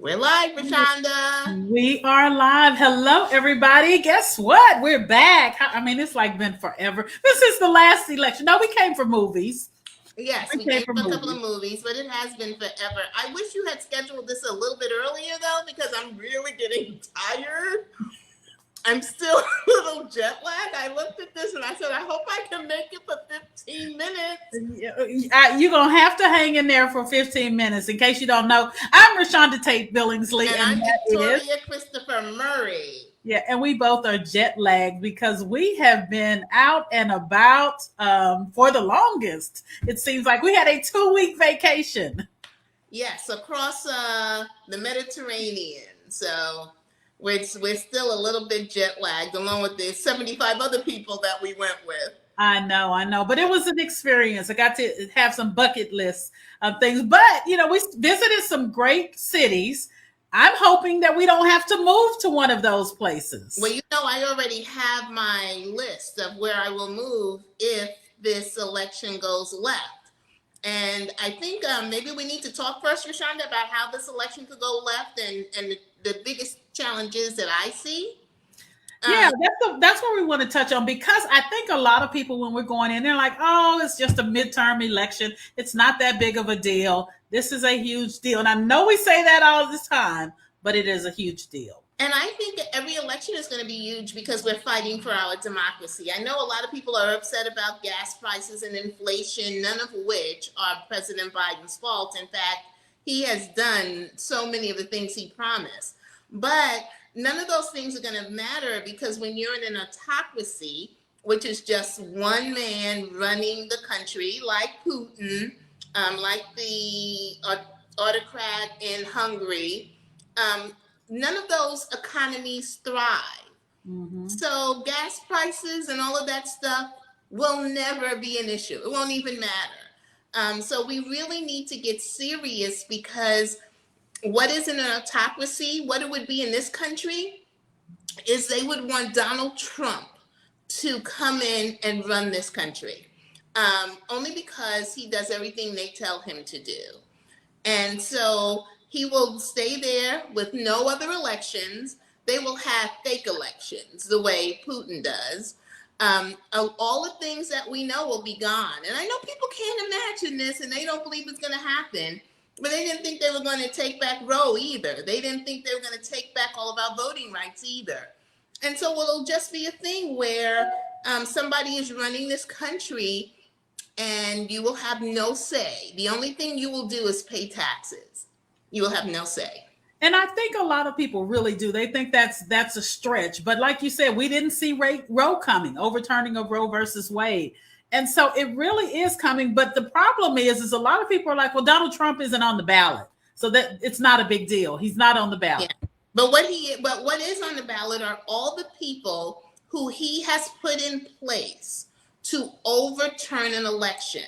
We're live, Rashonda. We are live. Hello, everybody. Guess what? We're back. I mean, it's like been forever. This is the last election. No, we came for movies. Yes, We we came came for for a couple of movies. movies, but it has been forever. I wish you had scheduled this a little bit earlier, though, because I'm really getting tired. I'm still a little jet lagged. I looked at this and I said, I hope I can make it for 15 minutes. You're going to have to hang in there for 15 minutes. In case you don't know, I'm Rashonda Tate Billingsley, And and I'm that is, Victoria Christopher Murray. yeah, and we both are jet lagged because we have been out and about for the longest. It seems like we had a 2-week vacation. Yes, across the Mediterranean. So we're still a little bit jet lagged, along with the 75 other people that we went with. I know, but it was an experience. I got to have some bucket lists of things, but we visited some great cities. I'm hoping that we don't have to move to one of those places. Well, I already have my list of where I will move if this election goes left. And I think maybe we need to talk first, Rashonda, about how this election could go left and the biggest challenges that I see. Yeah, that's what we want to touch on, because I think a lot of people, when we're going in, they're like, "Oh, it's just a midterm election. It's not that big of a deal. This is a huge deal." And I know we say that all the time, but it is a huge deal. And I think that every election is going to be huge because we're fighting for our democracy. I know a lot of people are upset about gas prices and inflation, none of which are President Biden's fault. In fact, he has done so many of the things he promised. But none of those things are going to matter, because when you're in an autocracy, which is just one man running the country, like Putin, like the autocrat in Hungary, none of those economies thrive. Mm-hmm. So gas prices and all of that stuff will never be an issue. It won't even matter. So we really need to get serious, because what is an autocracy, what it would be in this country, is they would want Donald Trump to come in and run this country, only because he does everything they tell him to do. And so he will stay there with no other elections. They will have fake elections the way Putin does. All the things that we know will be gone. And I know people can't imagine this and they don't believe it's going to happen. But they didn't think they were going to take back Roe either. They didn't think they were going to take back all of our voting rights either. And so it'll just be a thing where somebody is running this country and you will have no say. The only thing you will do is pay taxes. You will have no say. And I think a lot of people really do. They think that's a stretch. But like you said, we didn't see Roe coming, overturning of Roe versus Wade. And so it really is coming. But the problem is a lot of people are like, well, Donald Trump isn't on the ballot, so that it's not a big deal. He's not on the ballot. Yeah. But what is on the ballot are all the people who he has put in place to overturn an election.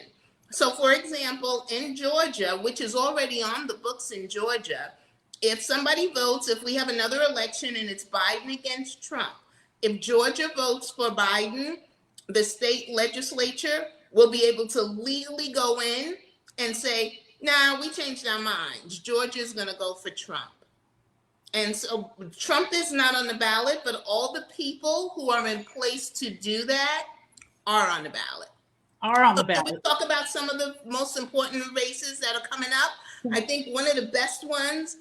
So, for example, in Georgia, which is already on the books in Georgia, if somebody votes, if we have another election and it's Biden against Trump, if Georgia votes for Biden, the state legislature will be able to legally go in and say, nah, we changed our minds. Georgia's going to go for Trump. And so Trump is not on the ballot, but all the people who are in place to do that are on the ballot. Can we talk about some of the most important races that are coming up? I think one of the best ones,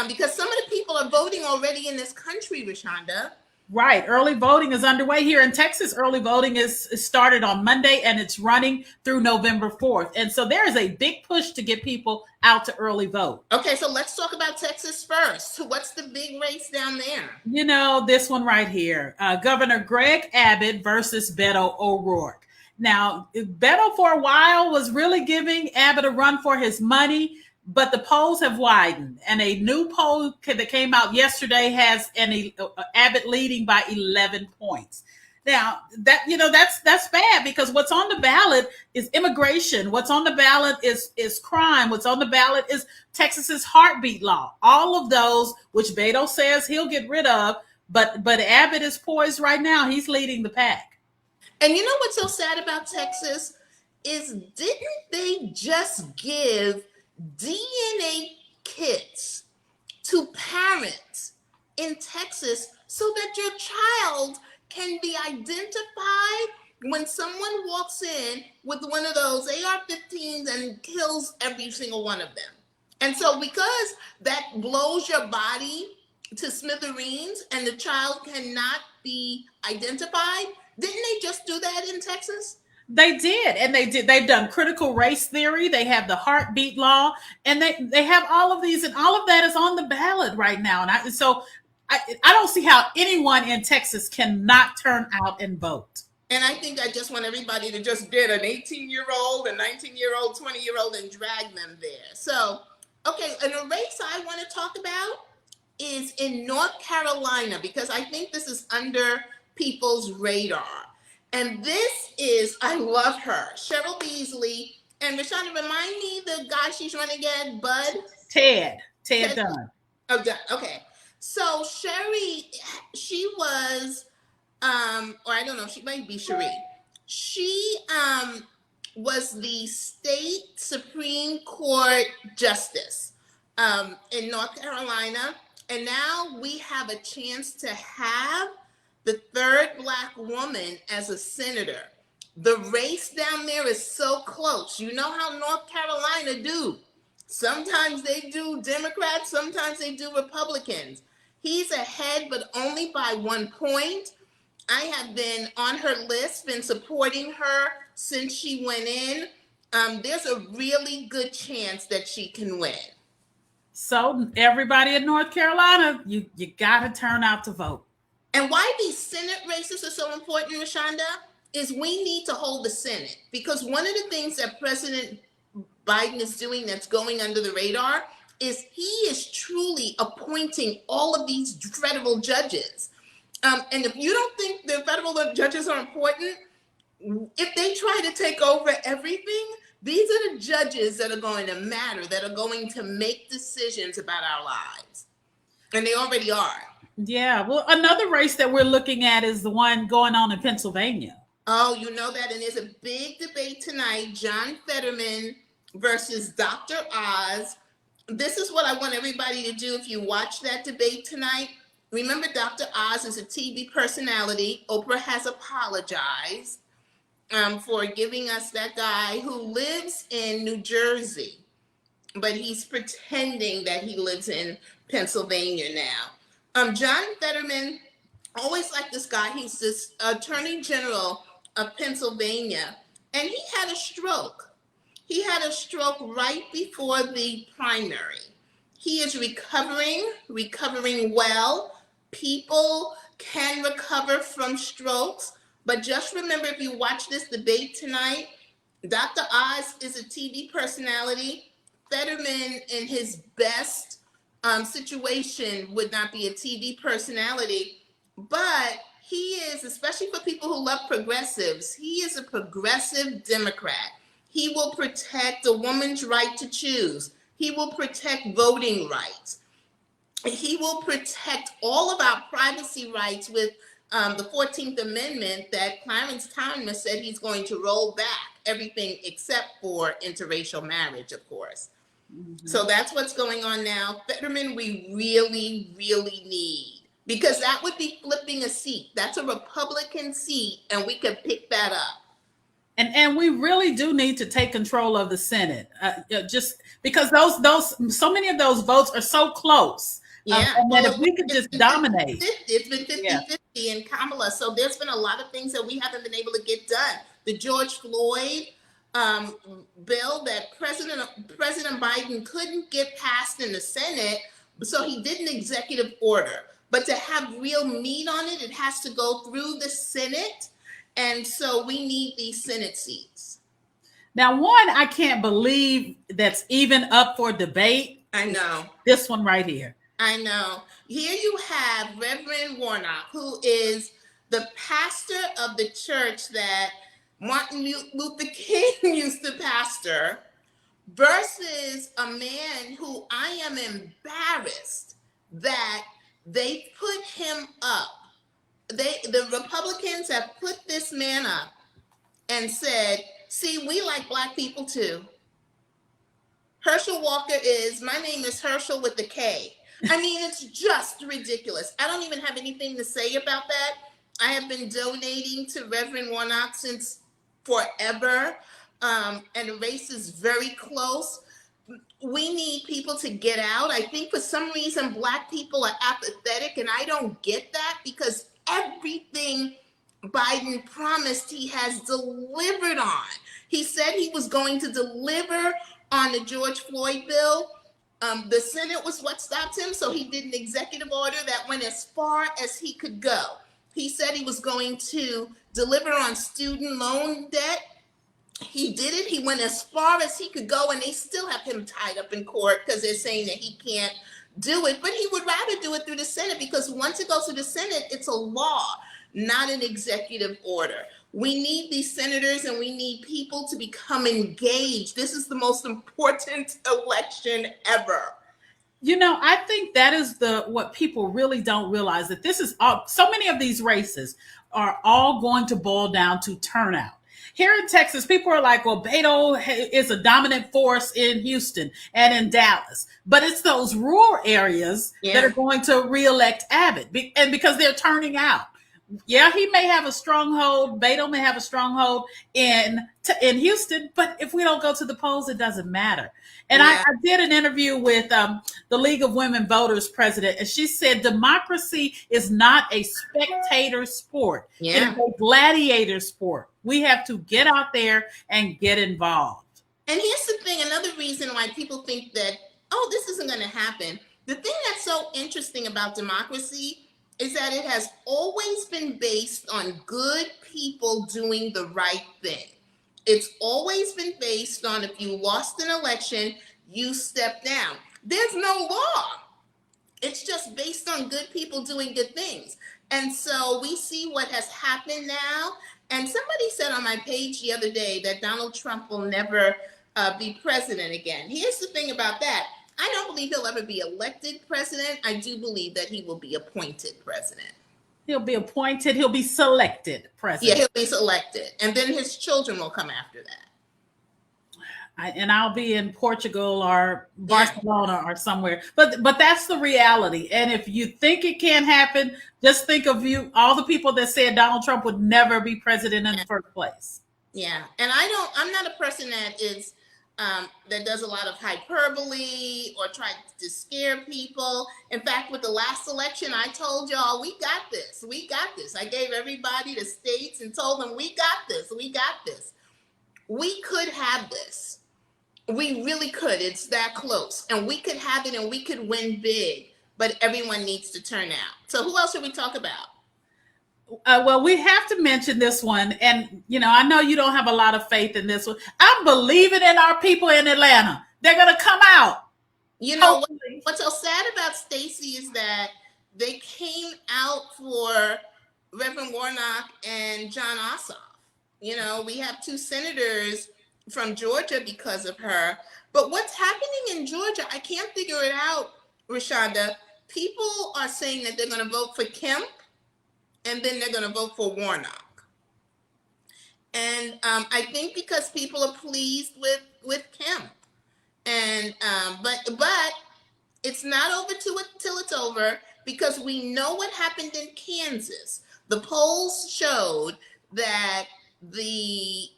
because some of the people are voting already in this country, Rashonda. Right. Early voting is underway here in Texas. Early voting is started on Monday and it's running through November 4th. And so there is a big push to get people out to early vote. Okay, so let's talk about Texas first. What's the big race down there? This one right here, Governor Greg Abbott versus Beto O'Rourke. Now, Beto for a while was really giving Abbott a run for his money, but the polls have widened, and a new poll that came out yesterday has Abbott leading by 11 points. Now, that's bad, because what's on the ballot is immigration. What's on the ballot is crime. What's on the ballot is Texas's heartbeat law. All of those, which Beto says he'll get rid of, but Abbott is poised right now. He's leading the pack. And you know what's so sad about Texas is, didn't they just give DNA kits to parents in Texas so that your child can be identified when someone walks in with one of those AR-15s and kills every single one of them. And so because that blows your body to smithereens and the child cannot be identified, didn't they just do that in Texas? They did, and they did. They've done critical race theory. They have the heartbeat law, and they have all of these, and all of that is on the ballot right now. And I don't see how anyone in Texas cannot turn out and vote. And I think I just want everybody to just get an 18-year-old, a 19-year-old, 20-year-old, and drag them there. So, okay, and a race I want to talk about is in North Carolina, because I think this is under people's radar. And this is, I love her, Cheryl Beasley. And Rashonda, remind me the guy she's running against, Bud? Ted Dunn. Oh, Dunn. Okay. So Sherry, she was, or I don't know, she might be Cherie. She was the state Supreme Court justice in North Carolina. And now we have a chance to have the third Black woman as a senator. The race down there is so close. You know how North Carolina do. Sometimes they do Democrats, sometimes they do Republicans. He's ahead, but only by 1 point. I have been on her list, been supporting her since she went in. There's a really good chance that she can win. So everybody in North Carolina, you got to turn out to vote. And why these Senate races are so important, Rashonda, is we need to hold the Senate. Because one of the things that President Biden is doing that's going under the radar is he is truly appointing all of these federal judges. And if you don't think the federal judges are important, if they try to take over everything, these are the judges that are going to matter, that are going to make decisions about our lives. And they already are. Yeah. Well, another race that we're looking at is the one going on in Pennsylvania. Oh, you know that. And there's a big debate tonight, John Fetterman versus Dr. Oz. This is what I want everybody to do if you watch that debate tonight. Remember, Dr. Oz is a TV personality. Oprah has apologized for giving us that guy who lives in New Jersey, but he's pretending that he lives in Pennsylvania now. John Fetterman, always like this guy. He's this Attorney General of Pennsylvania, and he had a stroke. He had a stroke right before the primary. He is recovering well. People can recover from strokes, but just remember, if you watch this debate tonight, Dr. Oz is a TV personality. Fetterman, in his best situation, would not be a TV personality, but he is, especially for people who love progressives, he is a progressive Democrat. He will protect a woman's right to choose. He will protect voting rights. He will protect all of our privacy rights with the 14th Amendment that Clarence Thomas said he's going to roll back everything except for interracial marriage, of course. Mm-hmm. So that's what's going on now. Fetterman, we really, really need, because that would be flipping a seat. That's a Republican seat, and we could pick that up. And we really do need to take control of the Senate, just because those so many of those votes are so close. Yeah, and that if we could just dominate. It's been 50-50 in Kamala. So there's been a lot of things that we haven't been able to get done. The George Floyd bill that President Biden couldn't get passed in the Senate, so he did an executive order. But to have real meat on it, it has to go through the Senate. And so we need these Senate seats. Now, one I can't believe that's even up for debate. I know. This one right here. I know. Here you have Reverend Warnock, who is the pastor of the church that Martin Luther King used to pastor, versus a man who I am embarrassed that they put him up. The Republicans have put this man up and said, see, we like Black people too. Herschel Walker my name is Herschel with a K. I mean, it's just ridiculous. I don't even have anything to say about that. I have been donating to Reverend Warnock since forever, and the race is very close. We need people to get out. I think for some reason Black people are apathetic, and I don't get that, because everything Biden promised he has delivered on. He said he was going to deliver on the George Floyd bill. The Senate was what stopped him, so he did an executive order that went as far as he could go. He said he was going to deliver on student loan debt. He did it. He went as far as he could go, and they still have him tied up in court because they're saying that he can't do it. But he would rather do it through the Senate, because once it goes to the Senate, it's a law, not an executive order. We need these senators, and we need people to become engaged. This is the most important election ever. You know, I think that is what people really don't realize, that this is all, so many of these races are all going to boil down to turnout. Here in Texas, people are like, well, Beto is a dominant force in Houston and in Dallas. But it's those rural areas that are going to reelect Abbott, and because they're turning out. Yeah, he may have a stronghold. Beto may have a stronghold in Houston, but if we don't go to the polls, it doesn't matter. And I did an interview with the League of Women Voters president, and she said democracy is not a spectator sport. It's a gladiator sport. We have to get out there and get involved. And here's the thing, another reason why people think that, oh, this isn't going to happen. The thing that's so interesting about democracy is that it has always been based on good people doing the right thing. It's always been based on, if you lost an election, you step down. There's no law. It's just based on good people doing good things. And so we see what has happened now. And somebody said on my page the other day that Donald Trump will never be president again. Here's the thing about that. I don't believe he'll ever be elected president. I do believe that he will be appointed president. He'll be appointed. He'll be selected president. Yeah, he'll be selected. And then his children will come after that. And I'll be in Portugal or Barcelona or somewhere. But that's the reality. And if you think it can't happen, just think of all the people that said Donald Trump would never be president in the first place. Yeah. And I'm not a person that is that does a lot of hyperbole or try to scare people. In fact, with the last election, I told y'all, we got this. We got this. I gave everybody the states and told them, we got this. We got this. We could have this. We really could. It's that close. And we could have it, and we could win big. But everyone needs to turn out. So who else should we talk about? Well, we have to mention this one. And, I know you don't have a lot of faith in this one. I'm believing in our people in Atlanta. They're going to come out. What's so sad about Stacey is that they came out for Reverend Warnock and John Ossoff. We have two senators from Georgia because of her. But what's happening in Georgia, I can't figure it out, Rashonda. People are saying that they're going to vote for Kemp, and then they're going to vote for Warnock. And I think because people are pleased with Kemp. And but it's not over till it's over, because we know what happened in Kansas. The polls showed that the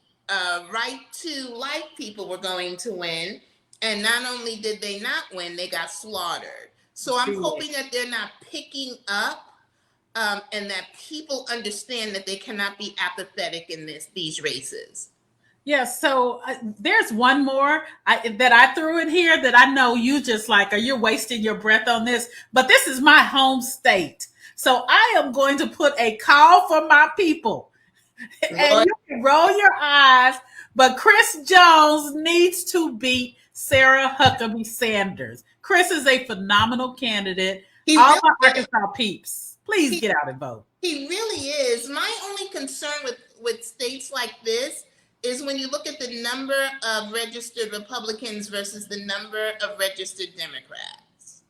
right to life people were going to win. And not only did they not win, they got slaughtered. So I'm hoping that they're not picking up and that people understand that they cannot be apathetic in these races. Yes. So there's one more that I threw in here that I know you just like, or you're wasting your breath on this, but this is my home state. So I am going to put a call for my people. And you can roll your eyes, but Chris Jones needs to beat Sarah Huckabee Sanders. Chris is a phenomenal candidate. All my Arkansas peeps, please get out and vote. He really is. My only concern with states like this is when you look at the number of registered Republicans versus the number of registered Democrats.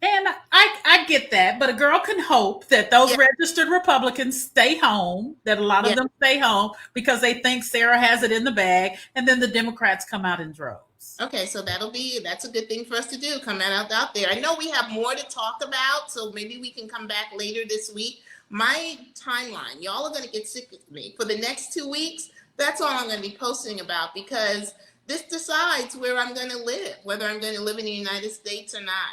And I get that, but a girl can hope that those registered Republicans stay home, that a lot of them stay home because they think Sarah has it in the bag, and then the Democrats come out in droves. House. Okay, so that's a good thing for us to do. Come out there. I know we have more to talk about, so maybe we can come back later this week. My timeline, y'all are gonna get sick of me for the next 2 weeks. That's all I'm gonna be posting about, because this decides where I'm gonna live, whether I'm gonna live in the United States or not.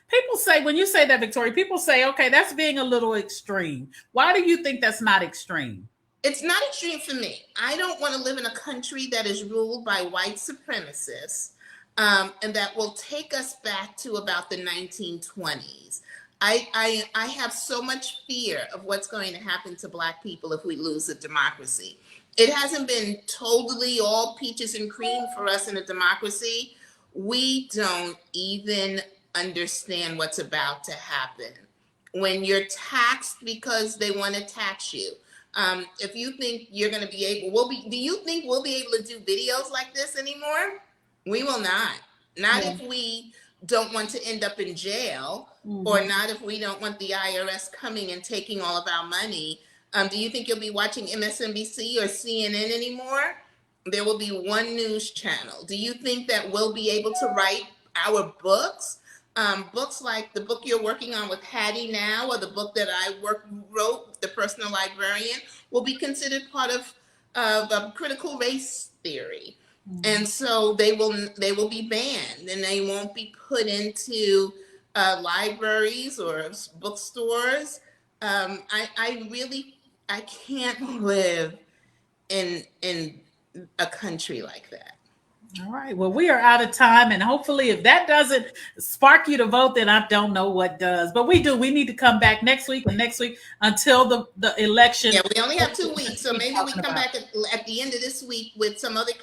People say, when you say that, Victoria, people say, okay, that's being a little extreme. Why do you think that's not extreme? It's not extreme for me. I don't want to live in a country that is ruled by white supremacists, and that will take us back to about the 1920s. I have so much fear of what's going to happen to Black people if we lose a democracy. It hasn't been totally all peaches and cream for us in a democracy. We don't even understand what's about to happen. When you're taxed because they want to tax you, if you think you're going to be able, do you think we'll be able to do videos like this anymore? We will not. Not if we don't want to end up in jail, or not if we don't want the IRS coming and taking all of our money. Do you think you'll be watching MSNBC or CNN anymore? There will be one news channel. Do you think that we'll be able to write our books? Books like the book you're working on with Hattie now, or the book that I wrote, The Personal Librarian, will be considered part of critical race theory. And so they will be banned, and they won't be put into libraries or bookstores. I can't live in a country like that. All right. Well, we are out of time. And hopefully, if that doesn't spark you to vote, then I don't know what does. But we do. We need to come back next week and next week until the election. Yeah, we only have 2 weeks. So maybe we come back at the end of this week with some other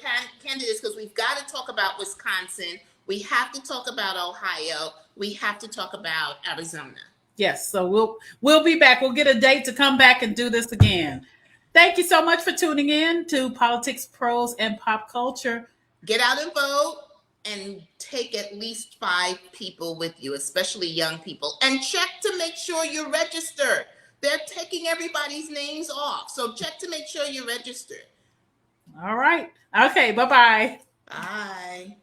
candidates, because we've got to talk about Wisconsin. We have to talk about Ohio. We have to talk about Arizona. Yes. So we'll be back. We'll get a date to come back and do this again. Thank you so much for tuning in to Politics, Pros, and Pop Culture. Get out and vote, and take at least 5 people with you, especially young people. And check to make sure you're registered. They're taking everybody's names off. So check to make sure you're registered. All right. Okay. Bye-bye. Bye.